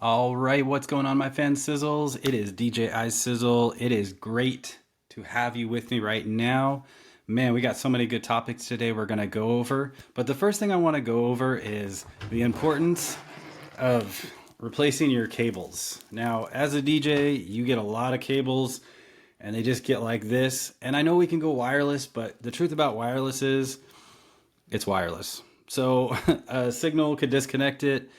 All right, what's going on, my fan sizzles? It is DJ iSizzle. It is great to have you with me right now. Man, we got so many good topics today we're going to go over. But the first thing I want to go over is the importance of replacing your cables. Now, as a DJ, you get a lot of cables and they just get like this. And I know we can go wireless, but the truth about wireless is it's wireless. So a signal could disconnect it.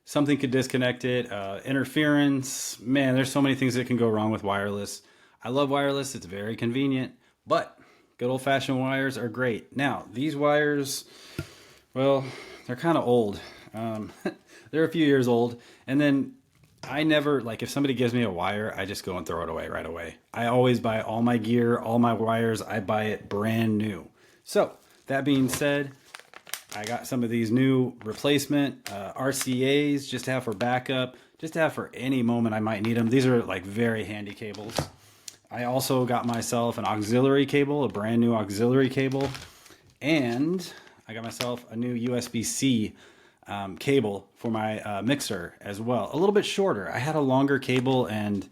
Something could disconnect it, interference. Man, there's so many things that can go wrong with wireless. I love wireless. It's very convenient, but good old-fashioned wires are great. Now, these wires, well, they're kind of old. They're a few years old. And then I never, like, if somebody gives me a wire, I just go and throw it away right away. I always buy all my gear, all my wires. I buy it brand new. So, that being said, I got some of these new replacement RCAs just to have for backup, just to have for any moment I might need them. These are like very handy cables. I also got myself an auxiliary cable, a brand new auxiliary cable, and I got myself a new USB-C cable for my mixer as well. A little bit shorter. I had a longer cable and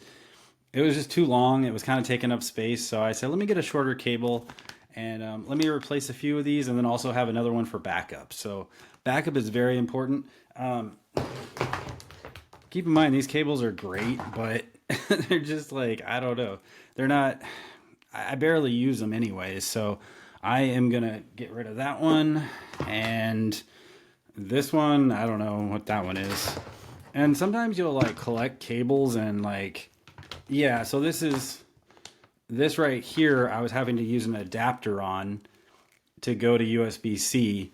it was just too long. It was kind of taking up space. So I said, let me get a shorter cable. And let me replace a few of these and then also have another one for backup. So backup is very important. Keep in mind, these cables are great, but they're just like, I don't know. They're not, I barely use them anyways. So I am going to get rid of that one. And this one, I don't know what that one is. And sometimes you'll like collect cables and like, yeah, so this right here, I was having to use an adapter on to go to USB-C.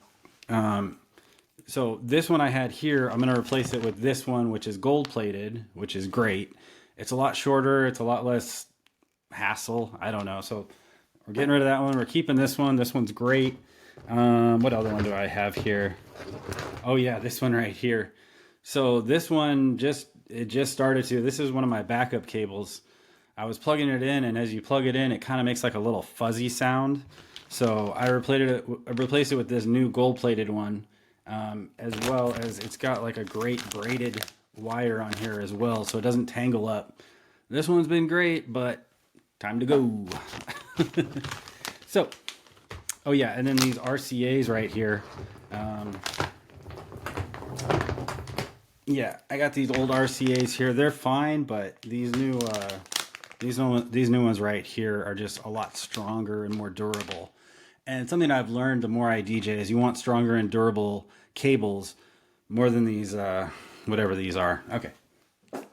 So this one I had here, I'm going to replace it with this one, which is gold-plated, which is great. It's a lot shorter. It's a lot less hassle. I don't know. So we're getting rid of that one. We're keeping this one. This one's great. What other one do I have here? Oh, yeah, this one right here. So this one just started to. This is one of my backup cables. I was plugging it in, and as you plug it in, it kind of makes like a little fuzzy sound. So I replaced it with this new gold-plated one, as well as it's got like a great braided wire on here as well, so it doesn't tangle up. This one's been great, but time to go. So, oh yeah, and then these RCAs right here. Yeah, I got these old RCAs here. They're fine, but these new ones right here are just a lot stronger and more durable. And something I've learned the more I DJ is you want stronger and durable cables more than these, whatever these are. Okay,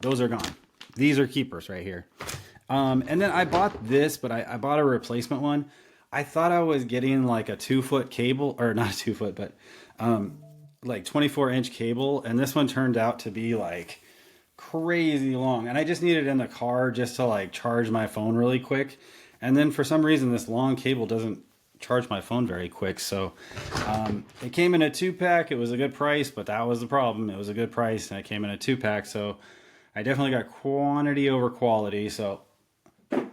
those are gone. These are keepers right here. And then I bought this, but I bought a replacement one. I thought I was getting like a 2-foot cable, or not a 2-foot, but like 24-inch cable. And this one turned out to be like crazy long, and I just needed it in the car just to like charge my phone really quick. And then for some reason this long cable doesn't charge my phone very quick, so it came in a 2-pack. It was a good price, but that was the problem. It was a good price and it came in a 2-pack, so I definitely got quantity over quality, so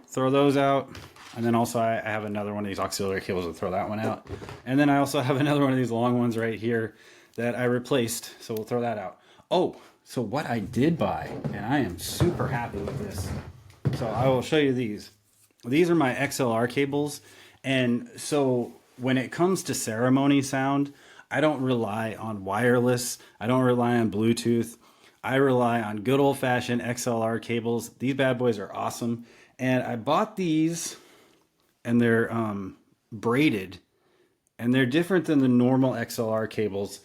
throw those out. And then also I have another one of these auxiliary cables to throw that one out. And then I also have another one of these long ones right here that I replaced, so we'll throw that out. Oh, so what I did buy, and I am super happy with this. So I will show you these. These are my XLR cables. And so when it comes to ceremony sound, I don't rely on wireless. I don't rely on Bluetooth. I rely on good old-fashioned XLR cables. These bad boys are awesome. And I bought these, and they're braided. And they're different than the normal XLR cables.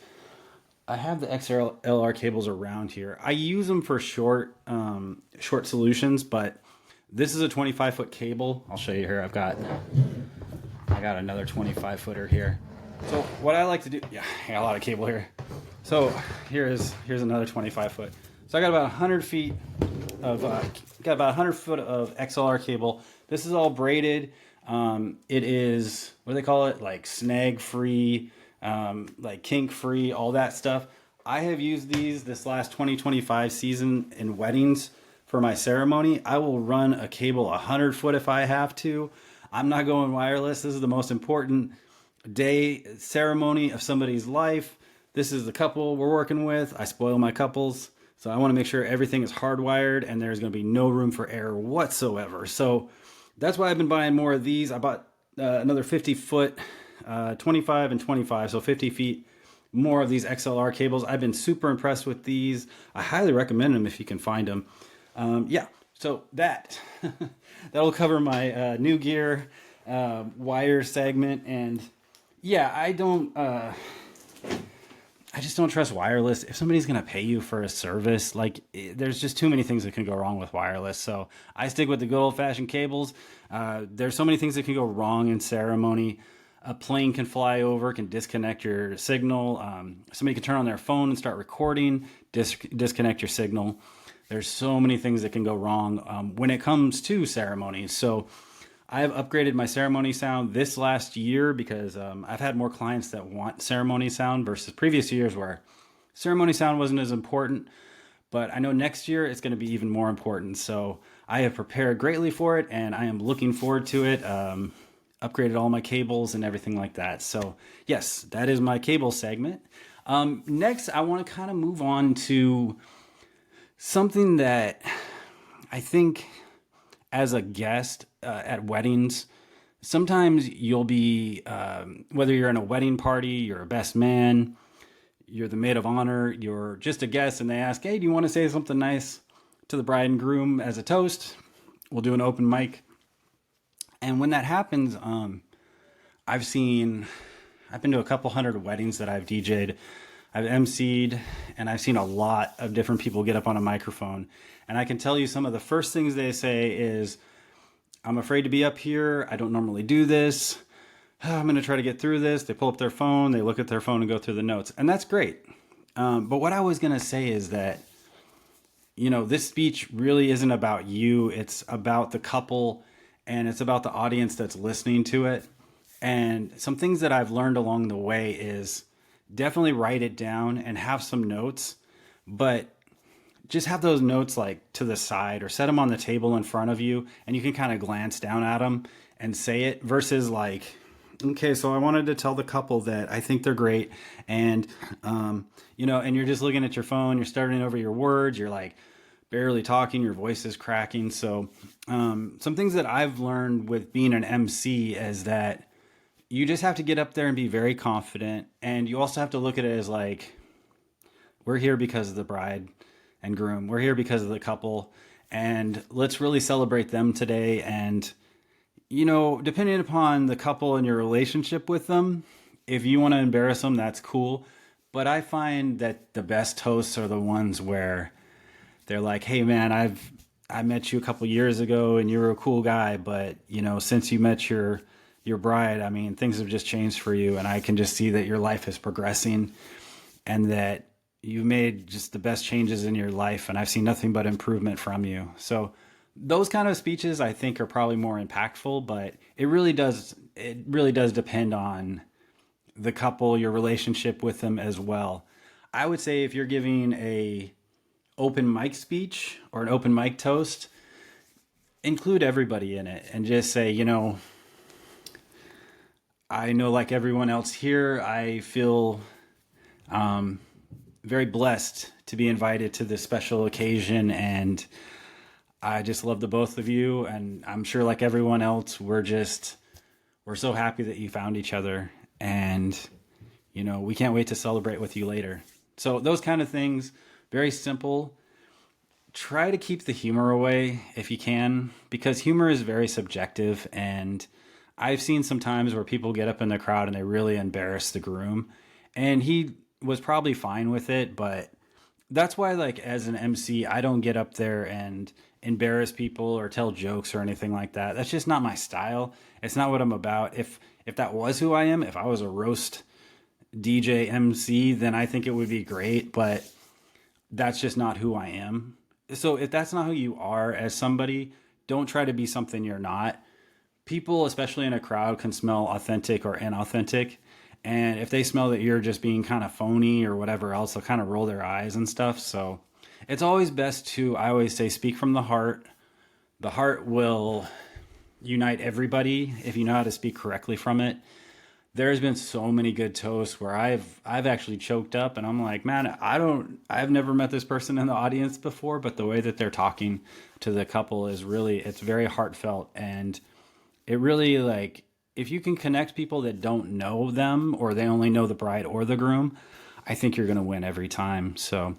I have the XLR cables around here. I use them for short solutions, but this is a 25-foot cable. I'll show you here. I got another 25-footer here. So what I like to do, yeah, I got a lot of cable here. So here's another 25-foot. So I got about 100 feet of got about 100 foot of XLR cable. This is all braided. It is, what do they call it? Like snag free. Like kink free, all that stuff. I have used these this last 2025 season in weddings for my ceremony. I will run a cable 100 foot if I have to. I'm not going wireless. This is the most important day ceremony of somebody's life. This is the couple we're working with. I spoil my couples. So I want to make sure everything is hardwired and there's going to be no room for error whatsoever. So that's why I've been buying more of these. I bought another 50-foot, 25 and 25, so 50 feet more of these XLR cables. I've been super impressed with these. I highly recommend them if you can find them. Yeah, so that'll cover my new gear wire segment. And yeah, I just don't trust wireless. If somebody's going to pay you for a service, like there's just too many things that can go wrong with wireless. So I stick with the good old fashioned cables. There's so many things that can go wrong in ceremony. A plane can fly over, can disconnect your signal. Somebody can turn on their phone and start recording, disconnect your signal. There's so many things that can go wrong when it comes to ceremonies. So I have upgraded my ceremony sound this last year because I've had more clients that want ceremony sound versus previous years where ceremony sound wasn't as important. But I know next year it's going to be even more important. So I have prepared greatly for it and I am looking forward to it. Upgraded all my cables and everything like that. So yes, that is my cable segment. Next, I want to kind of move on to something that I think as a guest at weddings, sometimes you'll be, whether you're in a wedding party, you're a best man, you're the maid of honor, you're just a guest, and they ask, hey, do you want to say something nice to the bride and groom as a toast? We'll do an open mic. And when that happens, I've been to a couple hundred weddings that I've DJ'd, I've emceed, and I've seen a lot of different people get up on a microphone. And I can tell you some of the first things they say is, I'm afraid to be up here. I don't normally do this. I'm going to try to get through this. They pull up their phone, they look at their phone and go through the notes. And that's great. But what I was going to say is that, this speech really isn't about you. It's about the couple and it's about the audience that's listening to it. And some things that I've learned along the way is definitely write it down and have some notes, but just have those notes like to the side or set them on the table in front of you and you can kind of glance down at them and say it versus like, okay, so I wanted to tell the couple that I think they're great. And, and you're just looking at your phone, you're starting over your words, you're like barely talking, your voice is cracking. So some things that I've learned with being an MC is that you just have to get up there and be very confident. And you also have to look at it as like, we're here because of the bride and groom. We're here because of the couple. And let's really celebrate them today. And, depending upon the couple and your relationship with them, if you want to embarrass them, that's cool. But I find that the best toasts are the ones where they're like, hey man, I met you a couple years ago and you were a cool guy. But, since you met your bride, I mean, things have just changed for you. And I can just see that your life is progressing and that you've made just the best changes in your life. And I've seen nothing but improvement from you. So those kind of speeches I think are probably more impactful, but it really does depend on the couple, your relationship with them as well. I would say if you're giving a open mic speech or an open mic toast, include everybody in it and just say, I know like everyone else here, I feel very blessed to be invited to this special occasion. And I just love the both of you. And I'm sure like everyone else, we're so happy that you found each other. And, we can't wait to celebrate with you later. So those kind of things, very simple. Try to keep the humor away if you can, because humor is very subjective. And I've seen some times where people get up in the crowd and they really embarrass the groom, and he was probably fine with it. But that's why, like, as an MC, I don't get up there and embarrass people or tell jokes or anything like that. That's just not my style. It's not what I'm about. If that was who I am, if I was a roast DJ MC, then I think it would be great, but that's just not who I am. So if that's not who you are as somebody, don't try to be something you're not. People, especially in a crowd, can smell authentic or inauthentic. And if they smell that you're just being kind of phony or whatever else, they'll kind of roll their eyes and stuff. So it's always best to, I always say, speak from the heart. The heart will unite everybody if you know how to speak correctly from it. there's been so many good toasts where I've actually choked up and I'm like, man, I've never met this person in the audience before, but the way that they're talking to the couple is really, it's very heartfelt. And it really, like, if you can connect people that don't know them or they only know the bride or the groom, I think you're going to win every time. So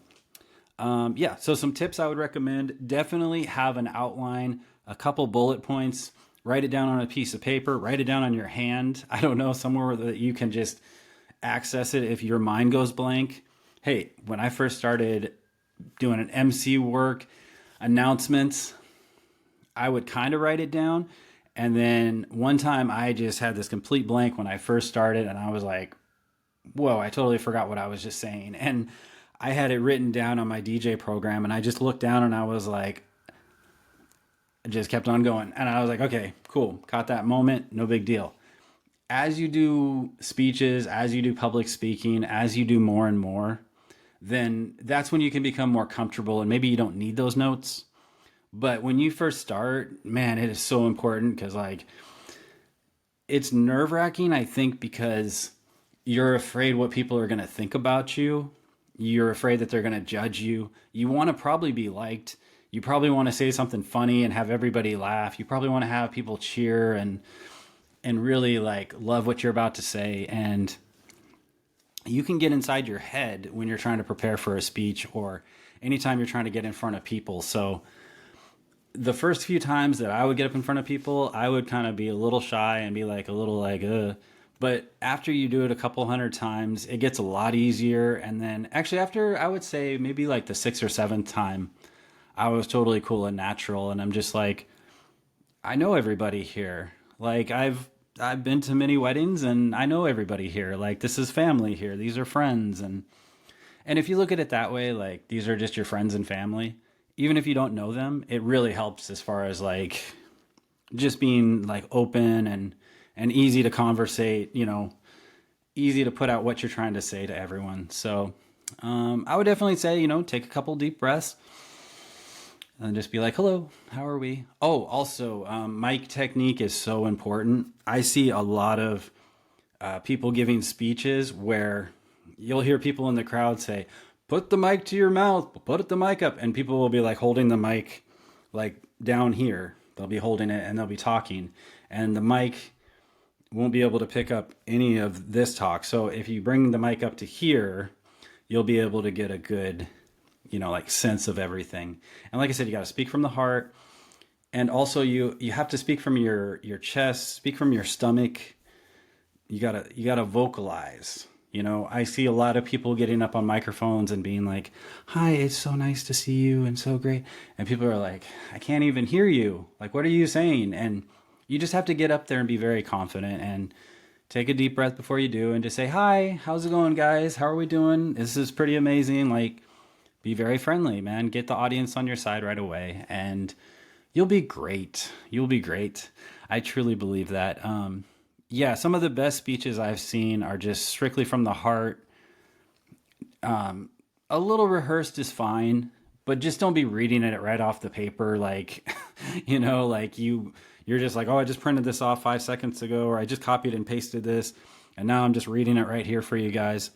yeah, so some tips I would recommend: definitely have an outline, a couple bullet points, write it down on a piece of paper, write it down on your hand. I don't know, somewhere that you can just access it if your mind goes blank. Hey, when I first started doing an MC work, announcements, I would kind of write it down. And then one time I just had this complete blank when I first started, and I was like, whoa, I totally forgot what I was just saying. And I had it written down on my DJ program, and I just looked down and I was like, I just kept on going. And I was like, okay, cool. Caught that moment. No big deal. As you do speeches, as you do public speaking, as you do more and more, then that's when you can become more comfortable, and maybe you don't need those notes. But when you first start, man, it is so important, because like, it's nerve wracking, I think, because you're afraid what people are going to think about you. You're afraid that they're going to judge you. You want to probably be liked. You probably want to say something funny and have everybody laugh. You probably want to have people cheer and really like love what you're about to say. And you can get inside your head when you're trying to prepare for a speech, or anytime you're trying to get in front of people. So the first few times that I would get up in front of people, I would kind of be a little shy and be like a little like, But after you do it a couple hundred times, it gets a lot easier. And then actually after, I would say maybe like the sixth or seventh time, I was totally cool and natural. And I'm just like, I know everybody here. Like I've been to many weddings and I know everybody here. Like, this is family here. These are friends. And if you look at it that way, like, these are just your friends and family, even if you don't know them, it really helps as far as like just being like open and easy to conversate, easy to put out what you're trying to say to everyone. So I would definitely say, take a couple deep breaths and just be like, hello, how are we? Oh, also, mic technique is so important. I see a lot of people giving speeches where you'll hear people in the crowd say, put the mic to your mouth, put the mic up. And people will be like holding the mic like down here. They'll be holding it and they'll be talking. And the mic won't be able to pick up any of this talk. So if you bring the mic up to here, you'll be able to get a good, like sense of everything. And like I said, you got to speak from the heart. And also you have to speak from your chest, speak from your stomach. You gotta vocalize. I see a lot of people getting up on microphones and being like, hi, it's so nice to see you and so great. And people are like, I can't even hear you. Like, what are you saying? And you just have to get up there and be very confident and take a deep breath before you do and just say, hi, how's it going, guys? How are we doing? This is pretty amazing. Like, be very friendly, man. Get the audience on your side right away and you'll be great. You'll be great. I truly believe that. Yeah, some of the best speeches I've seen are just strictly from the heart. A little rehearsed is fine, but just don't be reading it right off the paper. Like, like you're just like, oh, I just printed this off 5 seconds ago, or I just copied and pasted this, and now I'm just reading it right here for you guys.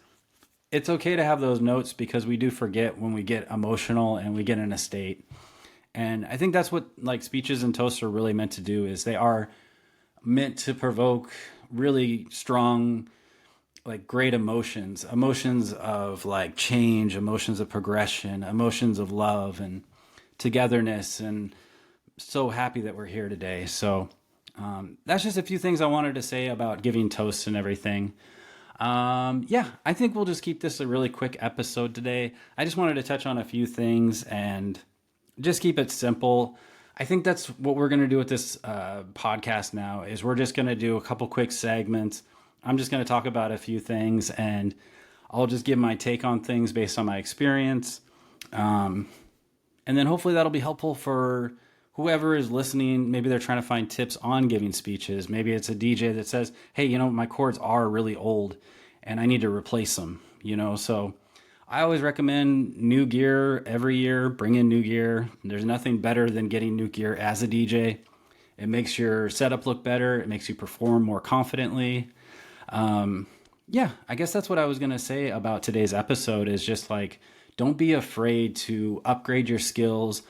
It's okay to have those notes, because we do forget when we get emotional and we get in a state. And I think that's what like speeches and toasts are really meant to do, is they are meant to provoke really strong, like great emotions of like change, emotions of progression, emotions of love and togetherness. And so happy that we're here today. So that's just a few things I wanted to say about giving toasts and everything. Yeah, I think we'll just keep this a really quick episode today. I just wanted to touch on a few things and just keep it simple. I think that's what we're going to do with this podcast now, is we're just going to do a couple quick segments. I'm just going to talk about a few things, and I'll just give my take on things based on my experience. And then hopefully that'll be helpful for whoever is listening. Maybe they're trying to find tips on giving speeches. Maybe it's a DJ that says, hey, my chords are really old and I need to replace them, so I always recommend new gear every year. Bring in new gear. There's nothing better than getting new gear as a DJ. It makes your setup look better. It makes you perform more confidently. Yeah, I guess that's what I was going to say about today's episode is just like, don't be afraid to upgrade your skills,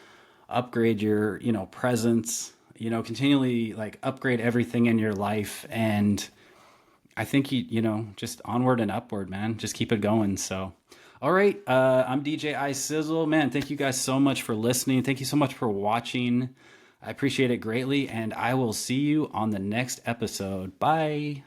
upgrade your, presence, continually like upgrade everything in your life. And I think just onward and upward, man. Just keep it going. So, all right. I'm DJ iSizzle, man. Thank you guys so much for listening. Thank you so much for watching. I appreciate it greatly. And I will see you on the next episode. Bye.